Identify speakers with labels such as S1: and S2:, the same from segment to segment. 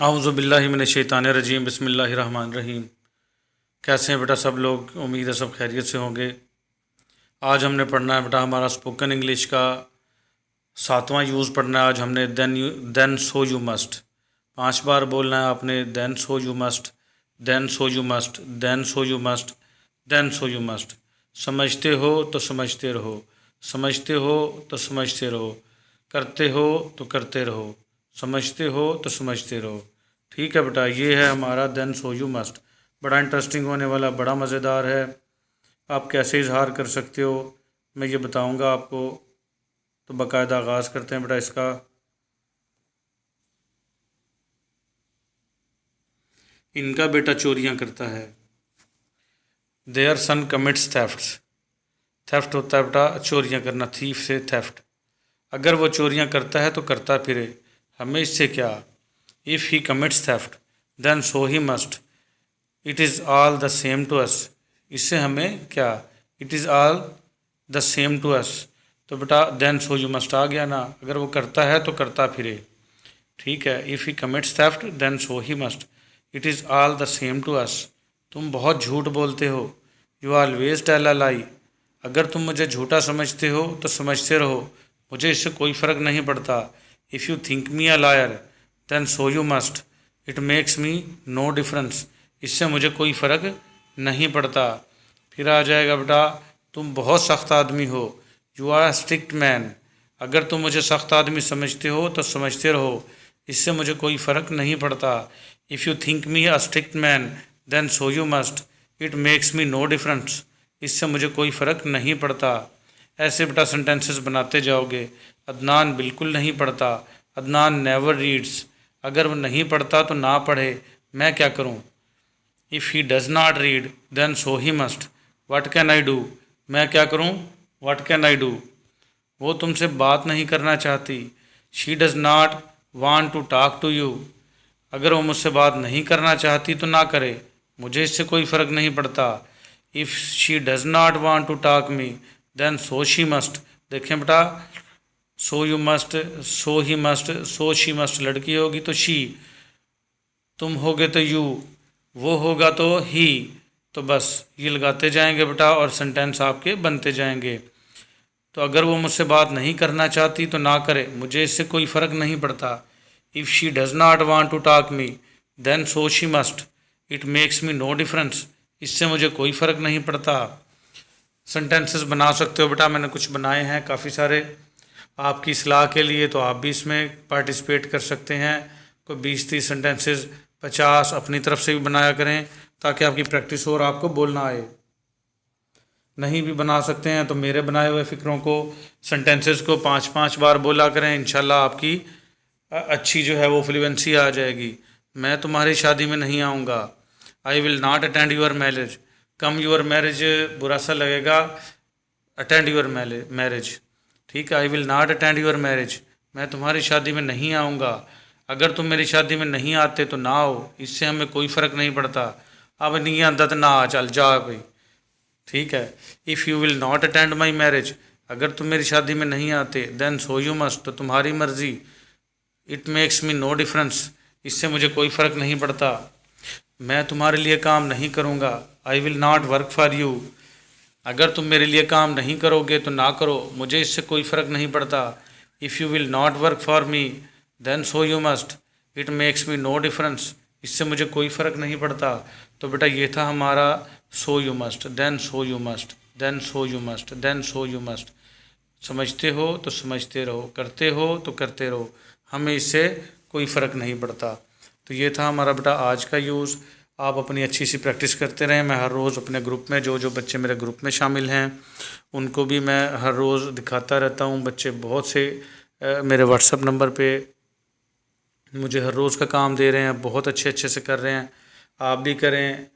S1: आऊज़ु बिल्लाहि मिनश्शैतानिर्रजीम बिस्मिल्लाहिर्रहमानिर्रहीम। कैसे हैं बेटा सब लोग? उम्मीद है सब खैरियत से होंगे। आज हमने पढ़ना है बेटा हमारा स्पोकन इंग्लिश का 7वां यूज़ पढ़ना है। आज हमने देन सो यू मस्ट 5 बार बोलना है आपने। Then so you must, then so you must, then so you must, then so you must. समझते हो तो समझते रहो, समझते हो तो समझते रहो, करते हो तो करते रहो, समझते हो तो समझते रहो। ठीक है बेटा, ये है हमारा देन सो यू मस्ट। बड़ा इंटरेस्टिंग होने वाला, बड़ा मज़ेदार है। आप कैसे इजहार कर सकते हो मैं ये बताऊंगा आपको। तो बाकायदा आगाज़ करते हैं बेटा इसका। इनका बेटा चोरियां करता है। Their son commits thefts. Theft होता है बेटा चोरियां करना, थीफ से थेफ्ट। अगर वो चोरियां करता है तो करता फिरे, हमें इससे क्या। If he commits theft then so he must, it is all the same to us. इससे हमें क्या, it is all the same to us. तो बेटा देन सो यू मस्ट आ गया ना, अगर वो करता है तो करता फिरे। ठीक है, if he commits theft then so he must, it is all the same to us. तुम बहुत झूठ बोलते हो, you always tell a lie. अगर तुम मुझे झूठा समझते हो तो समझते रहो, मुझे इससे कोई फ़र्क नहीं पड़ता। If you think me a liar then so you must, it makes me no difference. इससे मुझे कोई फ़र्क नहीं पड़ता। फिर आ जाएगा बेटा तुम बहुत सख्त आदमी हो, you are a strict man. अगर तुम मुझे सख्त आदमी समझते हो तो समझते रहो, इससे मुझे कोई फ़र्क नहीं पड़ता। If you think me a strict man then so you must, it makes me no difference. इससे मुझे कोई फ़र्क नहीं पड़ता। ऐसे बेटा सेंटेंसेस बनाते जाओगे। अदनान बिल्कुल नहीं पढ़ता, अदनान नेवर रीड्स। अगर वो नहीं पढ़ता तो ना पढ़े, मैं क्या करूं। If he does not read then so he must, what can I do. मैं क्या करूं, व्हाट कैन आई डू। वो तुमसे बात नहीं करना चाहती, she does not want to talk to you. अगर वो मुझसे बात नहीं करना चाहती तो ना करे, मुझे इससे कोई फ़र्क नहीं पड़ता। If she does not want to talk me then so she must. देखें बेटा, so you must, so he must, so she must लड़की होगी तो शी, तुम होगे तो यू, वो होगा तो ही। तो बस ये लगाते जाएंगे बेटा और सेंटेंस आपके बनते जाएंगे। तो अगर वो मुझसे बात नहीं करना चाहती तो ना करे, मुझे इससे कोई फ़र्क नहीं पड़ता। If she does not want to talk me then so she must, it makes me no difference. इससे मुझे कोई फ़र्क नहीं पड़ता। सेंटेंसेस बना सकते हो बेटा, मैंने कुछ बनाए हैं काफ़ी सारे आपकी सलाह के लिए, तो आप भी इसमें पार्टिसिपेट कर सकते हैं। कोई 20-30 सेंटेंसेस 50 अपनी तरफ से भी बनाया करें ताकि आपकी प्रैक्टिस हो और आपको बोलना आए। नहीं भी बना सकते हैं तो मेरे बनाए हुए फ़िक्रों को, सेंटेंसेस को 5-5 बार बोला करें। इंशाल्लाह आपकी अच्छी जो है वो फ्लुएंसी आ जाएगी। मैं तुम्हारी शादी में नहीं आऊँगा, I will not attend your marriage. Come your marriage बुरा सा लगेगा, अटेंड योर मैरिज। ठीक है, I will not attend your marriage, मैं तुम्हारी शादी में नहीं आऊँगा। अगर तुम मेरी शादी में नहीं आते तो ना आओ, इससे हमें कोई फ़र्क नहीं पड़ता। अब नहीं आता तो ना आ, चल जा भाई। ठीक है, if you will not attend my marriage, अगर तुम मेरी शादी में नहीं आते, देन सो यू मस्ट, तो तुम्हारी मर्ज़ी। It makes me no difference, इससे मुझे कोई फ़र्क नहीं पड़ता। मैं तुम्हारे लिए काम नहीं करूँगा, I will not work for you. अगर तुम मेरे लिए काम नहीं करोगे तो ना करो, मुझे इससे कोई फ़र्क नहीं पड़ता। If you will not work for me then so you must, it makes me no difference, इससे मुझे कोई फ़र्क नहीं पड़ता। तो बेटा ये था हमारा so you must, then so you must, then so you must, then so you must. समझते हो तो समझते रहो, करते हो तो करते रहो, हमें इससे कोई फ़र्क नहीं पड़ता। तो ये था हमारा बेटा आज का यूज़। आप अपनी अच्छी सी प्रैक्टिस करते रहें। मैं हर रोज़ अपने ग्रुप में, जो जो बच्चे मेरे ग्रुप में शामिल हैं उनको भी मैं हर रोज़ दिखाता रहता हूँ। बच्चे बहुत से मेरे व्हाट्सएप नंबर पे मुझे हर रोज़ का काम दे रहे हैं, बहुत अच्छे अच्छे से कर रहे हैं। आप भी करें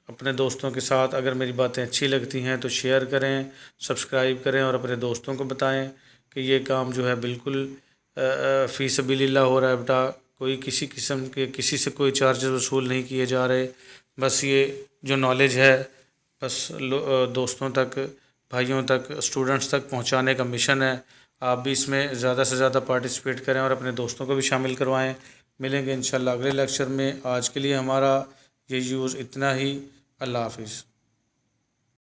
S1: अपने दोस्तों के साथ। अगर मेरी बातें अच्छी लगती हैं तो शेयर करें, सब्सक्राइब करें और अपने दोस्तों को बताएं कि ये काम जो है बिल्कुल फ़ी सबीलिल्लाह हो रहा है बेटा। कोई किसी किस्म के, किसी से कोई चार्जेस वसूल नहीं किए जा रहे। बस ये जो नॉलेज है बस दोस्तों तक, भाइयों तक, स्टूडेंट्स तक पहुंचाने का मिशन है। आप भी इसमें ज़्यादा से ज़्यादा पार्टिसिपेट करें और अपने दोस्तों को भी शामिल करवाएं। मिलेंगे इंशाल्लाह अगले लेक्चर में। आज के लिए हमारा ये यूज़ इतना ही। अल्लाह हाफिज़।